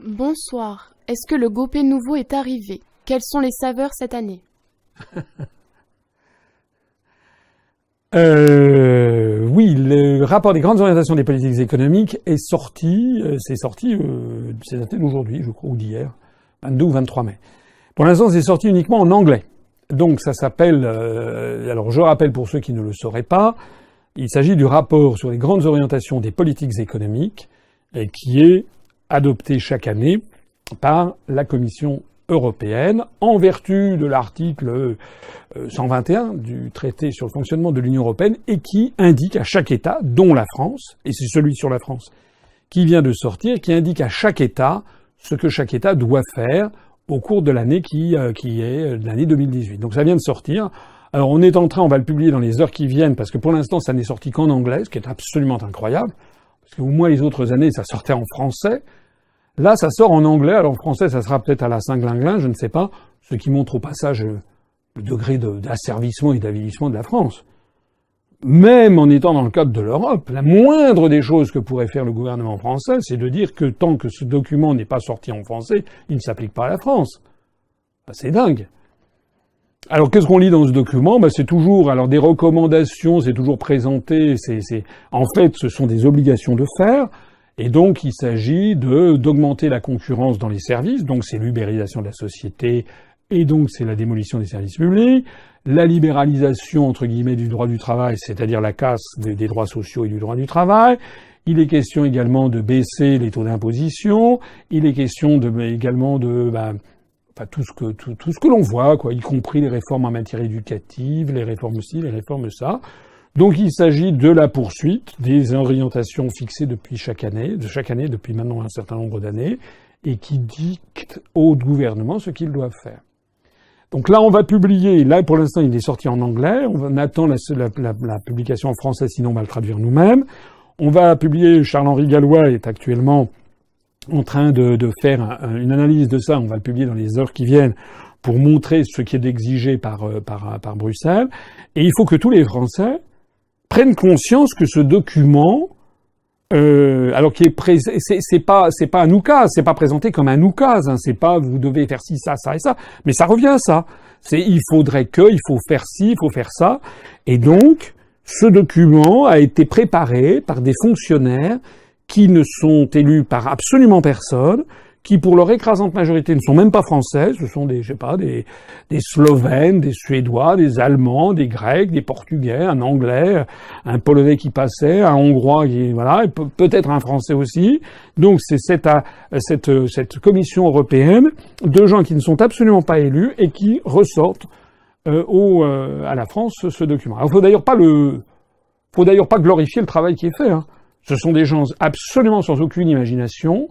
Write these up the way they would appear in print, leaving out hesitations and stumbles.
Bonsoir. Est-ce que le Gopé nouveau est arrivé? Quelles sont les saveurs cette année? Oui, le rapport des grandes orientations des politiques économiques est sorti, c'est daté d'aujourd'hui, je crois, ou d'hier, 22 ou 23 mai. Pour l'instant, c'est sorti uniquement en anglais. Donc ça s'appelle, alors je rappelle pour ceux qui ne le sauraient pas, il s'agit du rapport sur les grandes orientations des politiques économiques, qui est adopté chaque année par la Commission européenne en vertu de l'article 121 du traité sur le fonctionnement de l'Union européenne et qui indique à chaque État, dont la France, et c'est celui sur la France qui vient de sortir, qui indique à chaque État ce que chaque État doit faire au cours de l'année qui est l'année 2018. Donc ça vient de sortir. Alors on va le publier dans les heures qui viennent parce que pour l'instant ça n'est sorti qu'en anglais, ce qui est absolument incroyable. Parce qu'au moins les autres années ça sortait en français. Là, ça sort en anglais. Alors, en français, ça sera peut-être à la Saint-Glinglin, je ne sais pas. Ce qui montre au passage le degré d'asservissement et d'avilissement de la France. Même en étant dans le cadre de l'Europe, la moindre des choses que pourrait faire le gouvernement français, c'est de dire que tant que ce document n'est pas sorti en français, il ne s'applique pas à la France. C'est dingue. Alors, qu'est-ce qu'on lit dans ce document? C'est toujours, alors, des recommandations, c'est toujours présenté, en fait, ce sont des obligations de faire. Et donc, il s'agit d'augmenter la concurrence dans les services. Donc, c'est l'ubérisation de la société. Et donc, c'est la démolition des services publics. La libéralisation, entre guillemets, du droit du travail, c'est-à-dire la casse des droits sociaux et du droit du travail. Il est question également de baisser les taux d'imposition. Il est question également de, tout ce que l'on voit, quoi, y compris les réformes en matière éducative, les réformes ci, les réformes ça. Donc il s'agit de la poursuite des orientations fixées depuis chaque année, depuis maintenant un certain nombre d'années, et qui dictent au gouvernement ce qu'ils doivent faire. Donc là, on va publier, là pour l'instant il est sorti en anglais, on attend la publication en français, sinon on va le traduire nous-mêmes. On va publier, Charles-Henri Gallois est actuellement en train de faire une analyse de ça, on va le publier dans les heures qui viennent, pour montrer ce qui est exigé par Bruxelles. Et il faut que tous les Français prennent conscience que ce document, alors qui est c'est pas un oukase, c'est pas présenté comme un oukase, hein, c'est pas vous devez faire ci, ça, ça et ça, mais ça revient à ça. Il faut faire ci, il faut faire ça, et donc ce document a été préparé par des fonctionnaires qui ne sont élus par absolument personne, qui pour leur écrasante majorité ne sont même pas français, ce sont des Slovènes, des Suédois, des Allemands, des Grecs, des Portugais, un Anglais, un Polonais qui passait, un Hongrois et peut-être un Français aussi. Donc c'est cette commission européenne de gens qui ne sont absolument pas élus et qui ressortent à la France ce document. Alors faut d'ailleurs pas glorifier le travail qui est fait, hein. Ce sont des gens absolument sans aucune imagination,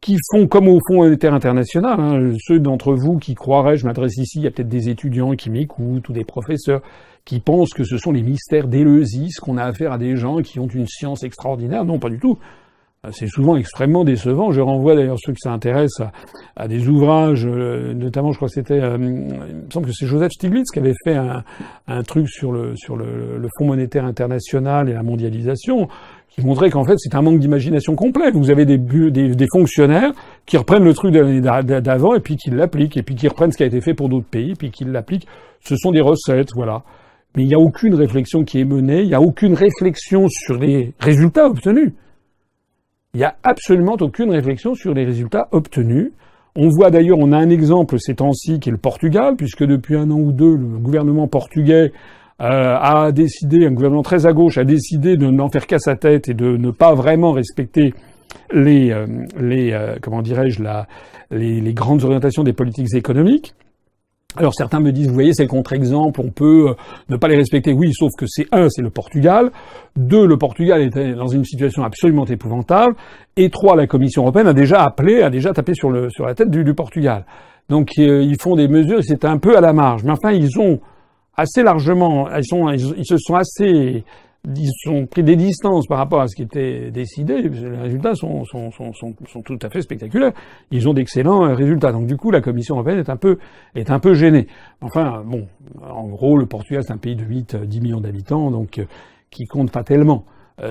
qui font comme au Fonds monétaire international, hein. Ceux d'entre vous qui croiraient, je m'adresse ici, il y a peut-être des étudiants qui m'écoutent ou des professeurs qui pensent que ce sont les mystères d'Éleusis, qu'on a affaire à des gens qui ont une science extraordinaire. Non, pas du tout. C'est souvent extrêmement décevant. Je renvoie d'ailleurs ceux qui s'intéressent à des ouvrages, notamment je crois que c'était, il me semble que c'est Joseph Stiglitz qui avait fait un truc sur le Fonds monétaire international et la mondialisation, qui montrait qu'en fait c'est un manque d'imagination complet. Vous avez des fonctionnaires qui reprennent le truc de l'année d'avant et puis qui l'appliquent, et puis qui reprennent ce qui a été fait pour d'autres pays, puis qui l'appliquent. Ce sont des recettes, voilà. Mais il n'y a aucune réflexion qui est menée, il n'y a aucune réflexion sur les résultats obtenus. Il n'y a absolument aucune réflexion sur les résultats obtenus. On voit d'ailleurs, on a un exemple ces temps-ci qui est le Portugal, puisque depuis un an ou deux, le gouvernement portugais a décidé, un gouvernement très à gauche a décidé de n'en faire qu'à sa tête et de ne pas vraiment respecter les grandes orientations des politiques économiques. Alors certains me disent, vous voyez, c'est le contre-exemple, on peut ne pas les respecter. Oui, sauf que c'est le Portugal. 2, le Portugal était dans une situation absolument épouvantable. Et 3, la Commission européenne a déjà tapé sur la tête du Portugal. Donc ils font des mesures, c'est un peu à la marge. Mais enfin, ils ont assez largement, ils ont pris des distances par rapport à ce qui était décidé. Les résultats sont tout à fait spectaculaires. Ils ont d'excellents résultats. Donc du coup, la Commission européenne est un peu gênée. Enfin, bon, en gros, le Portugal, c'est un pays de 10 millions d'habitants, donc qui compte pas tellement.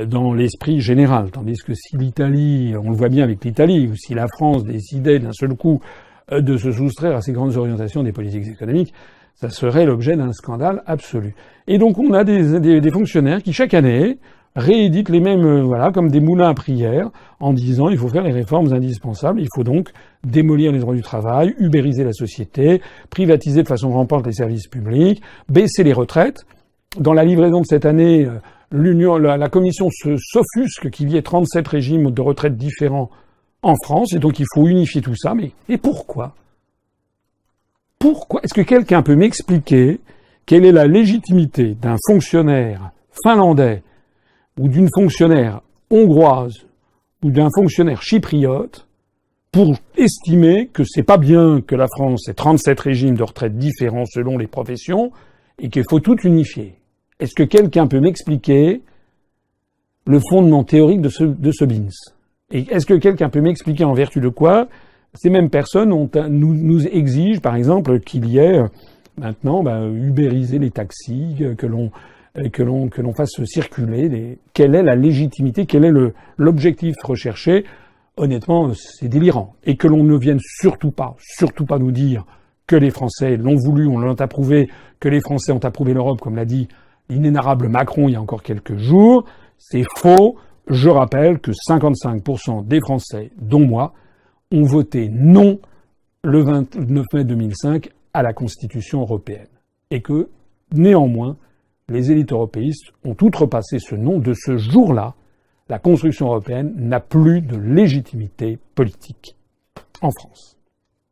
dans l'esprit général. Tandis que si l'Italie, on le voit bien avec l'Italie, ou si la France décidait d'un seul coup de se soustraire à ces grandes orientations des politiques économiques, ça serait l'objet d'un scandale absolu. Et donc on a des fonctionnaires qui chaque année rééditent les mêmes, comme des moulins à prière, en disant il faut faire les réformes indispensables, il faut donc démolir les droits du travail, ubériser la société, privatiser de façon rampante les services publics, baisser les retraites. Dans la livraison de cette année, la Commission s'offusque qu'il y ait 37 régimes de retraite différents en France, et donc il faut unifier tout ça. Et pourquoi ? Pourquoi ? Est-ce que quelqu'un peut m'expliquer quelle est la légitimité d'un fonctionnaire finlandais ou d'une fonctionnaire hongroise ou d'un fonctionnaire chypriote pour estimer que c'est pas bien que la France ait 37 régimes de retraite différents selon les professions et qu'il faut tout unifier? Est-ce que quelqu'un peut m'expliquer le fondement théorique de ce BINS? Et est-ce que quelqu'un peut m'expliquer en vertu de quoi ces mêmes personnes nous exigent, par exemple, qu'il y ait maintenant ubériser les taxis, que l'on fasse circuler quelle est la légitimité, quel est l'objectif recherché? Honnêtement, c'est délirant. Et que l'on ne vienne surtout pas nous dire que les Français l'ont voulu, on l'a approuvé, que les Français ont approuvé l'Europe, comme l'a dit l'inénarrable Macron il y a encore quelques jours. C'est faux. Je rappelle que 55% des Français, dont moi, ont voté non le 29 mai 2005 à la Constitution européenne. Et que, néanmoins, les élites européistes ont outrepassé ce non. De ce jour-là, la construction européenne n'a plus de légitimité politique en France.